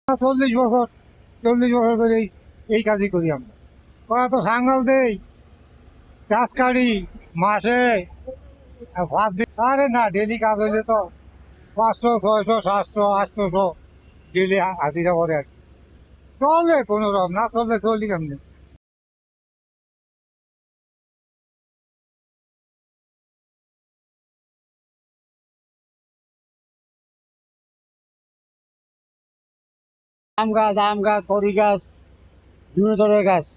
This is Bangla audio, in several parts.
40 বছর 40 বছর ধরে এই কাজই করি আমরা। ওরা তো সাঙ্গাল দেই, গাছ কাটি মাসে, ভাত দিই। আরে না, ডেলি কাজ হইলে তো 500 600 700 800 ডেলি হাজিরা করে আর কি। চলে কোনো রকম, না চললে চলি কেমনি। আম গাছ কড়ি গাছ, বিভিন্ন ধরনের গাছ।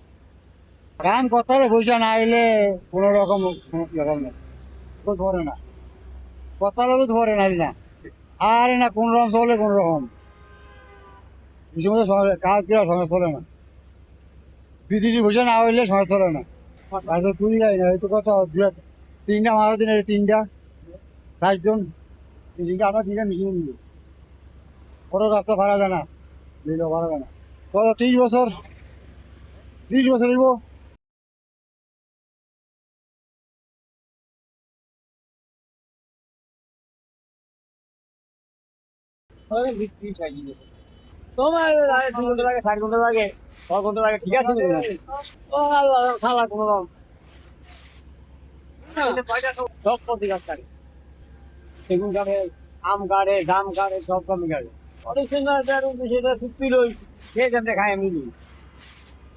আম কথালে পয়সা না আইলে কোনো রকম ব্যাপার নেই, ধরে না, কথালে ধরে না। আরে না, কোন রকম চলে, কোন রকম কাজ করা সময় চলে না। বিদেশি পয়সা না হইলে সময় চলে না। কাজে তুলি যায় না, হয়তো কত তিনটা মাস দিনে, তিনটা 60 জন, তিনটা আমরা তিনটা মিশিয়ে নিব। বড় গাছটা ভাড়া যায় না, নিলেও ভাড়া যায় না। কত 30 বছর, 30 বছর নিব। তোমার 2 ঘন্টা লাগে, 4 ঘন্টা লাগে, 6 ঘন্টা লাগে, ঠিক আছে। ও আল্লাহ, খালা কোনো রকম সব প্রতি গাছ কাটে, সেগুন কাটে, আম কাটে, জাম কাটে, সব কমই কাটে। অনেক সুন্দর সেটা চুক্তি লই, সে জানতে খায় মিলি।